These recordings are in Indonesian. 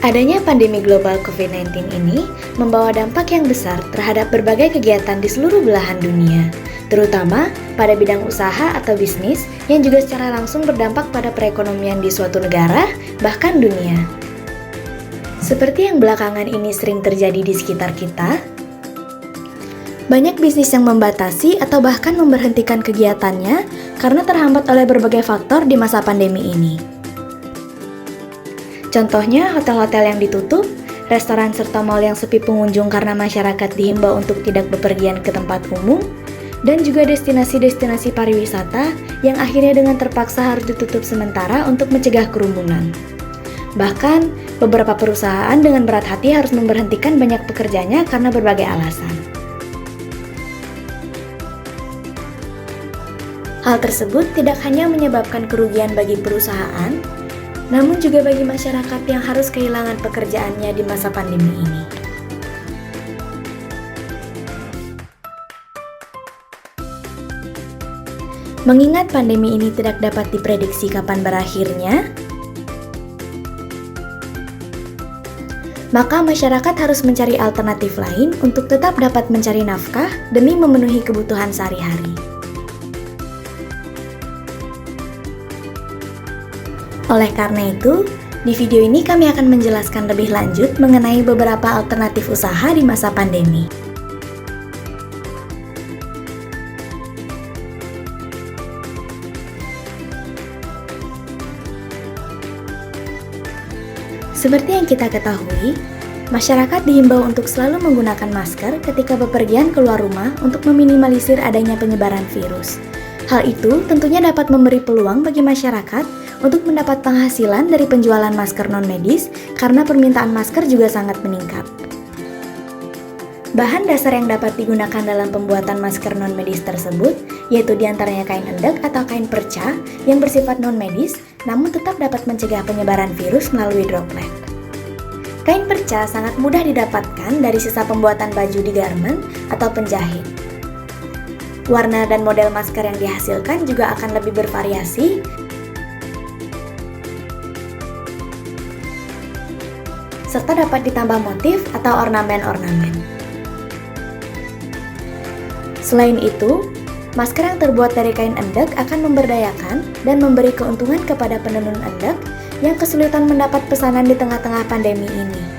Adanya pandemi global COVID-19 ini membawa dampak yang besar terhadap berbagai kegiatan di seluruh belahan dunia, terutama pada bidang usaha atau bisnis yang juga secara langsung berdampak pada perekonomian di suatu negara, bahkan dunia. Seperti yang belakangan ini sering terjadi di sekitar kita, banyak bisnis yang membatasi atau bahkan memberhentikan kegiatannya karena terhambat oleh berbagai faktor di masa pandemi ini. Contohnya, hotel-hotel yang ditutup, restoran serta mal yang sepi pengunjung karena masyarakat dihimbau untuk tidak bepergian ke tempat umum, dan juga destinasi-destinasi pariwisata yang akhirnya dengan terpaksa harus ditutup sementara untuk mencegah kerumunan. Bahkan, beberapa perusahaan dengan berat hati harus memberhentikan banyak pekerjanya karena berbagai alasan. Hal tersebut tidak hanya menyebabkan kerugian bagi perusahaan, namun juga bagi masyarakat yang harus kehilangan pekerjaannya di masa pandemi ini. Mengingat pandemi ini tidak dapat diprediksi kapan berakhirnya, maka masyarakat harus mencari alternatif lain untuk tetap dapat mencari nafkah demi memenuhi kebutuhan sehari-hari. Oleh karena itu, di video ini kami akan menjelaskan lebih lanjut mengenai beberapa alternatif usaha di masa pandemi. Seperti yang kita ketahui, masyarakat dihimbau untuk selalu menggunakan masker ketika bepergian keluar rumah untuk meminimalisir adanya penyebaran virus. Hal itu tentunya dapat memberi peluang bagi masyarakat untuk mendapat penghasilan dari penjualan masker non-medis karena permintaan masker juga sangat meningkat. Bahan dasar yang dapat digunakan dalam pembuatan masker non-medis tersebut yaitu diantaranya kain endek atau kain perca yang bersifat non-medis namun tetap dapat mencegah penyebaran virus melalui droplet. Kain perca sangat mudah didapatkan dari sisa pembuatan baju di garmen atau penjahit. Warna dan model masker yang dihasilkan juga akan lebih bervariasi, serta dapat ditambah motif atau ornamen-ornamen. Selain itu, masker yang terbuat dari kain endek akan memberdayakan dan memberi keuntungan kepada penenun endek yang kesulitan mendapat pesanan di tengah-tengah pandemi ini.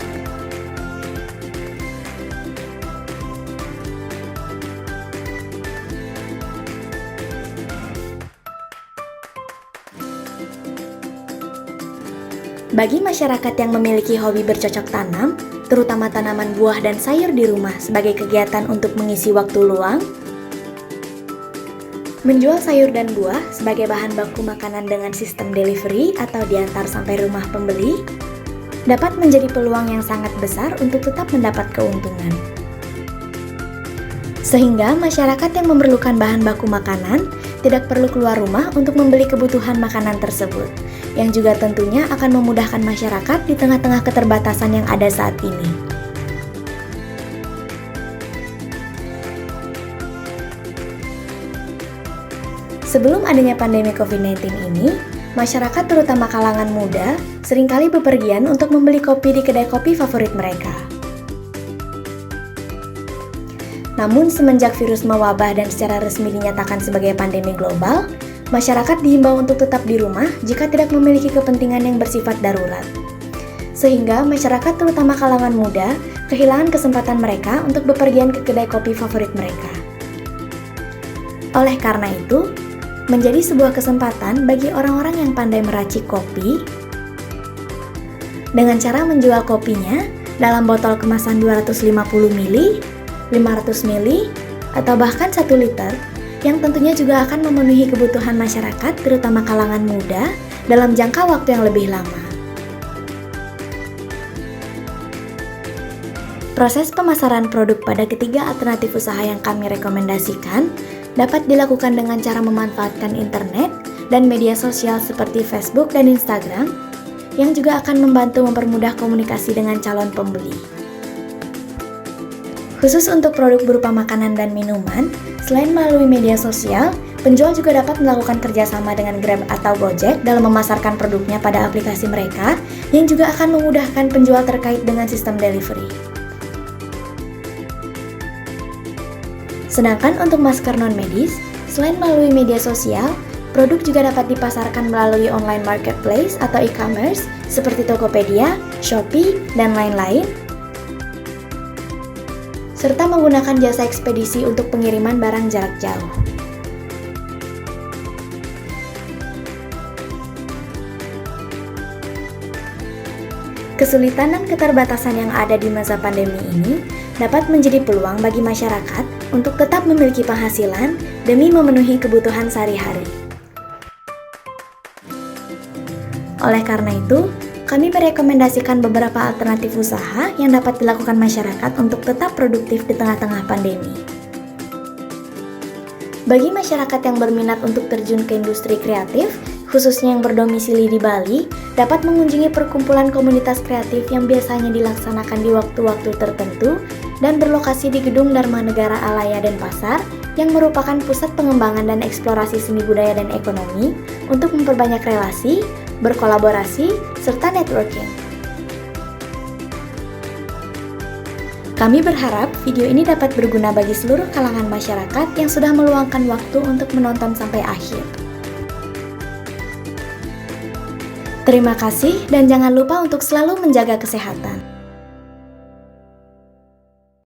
Bagi masyarakat yang memiliki hobi bercocok tanam, terutama tanaman buah dan sayur di rumah sebagai kegiatan untuk mengisi waktu luang, menjual sayur dan buah sebagai bahan baku makanan dengan sistem delivery atau diantar sampai rumah pembeli, dapat menjadi peluang yang sangat besar untuk tetap mendapat keuntungan. Sehingga masyarakat yang memerlukan bahan baku makanan tidak perlu keluar rumah untuk membeli kebutuhan makanan tersebut, yang juga tentunya akan memudahkan masyarakat di tengah-tengah keterbatasan yang ada saat ini. Sebelum adanya pandemi COVID-19 ini, masyarakat terutama kalangan muda seringkali bepergian untuk membeli kopi di kedai kopi favorit mereka. Namun semenjak virus mewabah dan secara resmi dinyatakan sebagai pandemi global, masyarakat dihimbau untuk tetap di rumah jika tidak memiliki kepentingan yang bersifat darurat. Sehingga masyarakat terutama kalangan muda kehilangan kesempatan mereka untuk bepergian ke kedai kopi favorit mereka. Oleh karena itu, menjadi sebuah kesempatan bagi orang-orang yang pandai meracik kopi dengan cara menjual kopinya dalam botol kemasan 250 ml, 500 ml, atau bahkan 1 liter, yang tentunya juga akan memenuhi kebutuhan masyarakat terutama kalangan muda dalam jangka waktu yang lebih lama. Proses pemasaran produk pada ketiga alternatif usaha yang kami rekomendasikan dapat dilakukan dengan cara memanfaatkan internet dan media sosial seperti Facebook dan Instagram yang juga akan membantu mempermudah komunikasi dengan calon pembeli. Khusus untuk produk berupa makanan dan minuman, selain melalui media sosial, penjual juga dapat melakukan kerjasama dengan Grab atau Gojek dalam memasarkan produknya pada aplikasi mereka yang juga akan memudahkan penjual terkait dengan sistem delivery. Sedangkan untuk masker non-medis, selain melalui media sosial, produk juga dapat dipasarkan melalui online marketplace atau e-commerce seperti Tokopedia, Shopee, dan lain-lain, serta menggunakan jasa ekspedisi untuk pengiriman barang jarak jauh. Kesulitan dan keterbatasan yang ada di masa pandemi ini dapat menjadi peluang bagi masyarakat untuk tetap memiliki penghasilan demi memenuhi kebutuhan sehari-hari. Oleh karena itu, kami merekomendasikan beberapa alternatif usaha yang dapat dilakukan masyarakat untuk tetap produktif di tengah-tengah pandemi. Bagi masyarakat yang berminat untuk terjun ke industri kreatif, khususnya yang berdomisili di Bali, dapat mengunjungi perkumpulan komunitas kreatif yang biasanya dilaksanakan di waktu-waktu tertentu dan berlokasi di Gedung Dharma Negara Alaya Denpasar yang merupakan pusat pengembangan dan eksplorasi seni budaya dan ekonomi untuk memperbanyak relasi, berkolaborasi, serta networking. Kami berharap video ini dapat berguna bagi seluruh kalangan masyarakat yang sudah meluangkan waktu untuk menonton sampai akhir. Terima kasih dan jangan lupa untuk selalu menjaga kesehatan.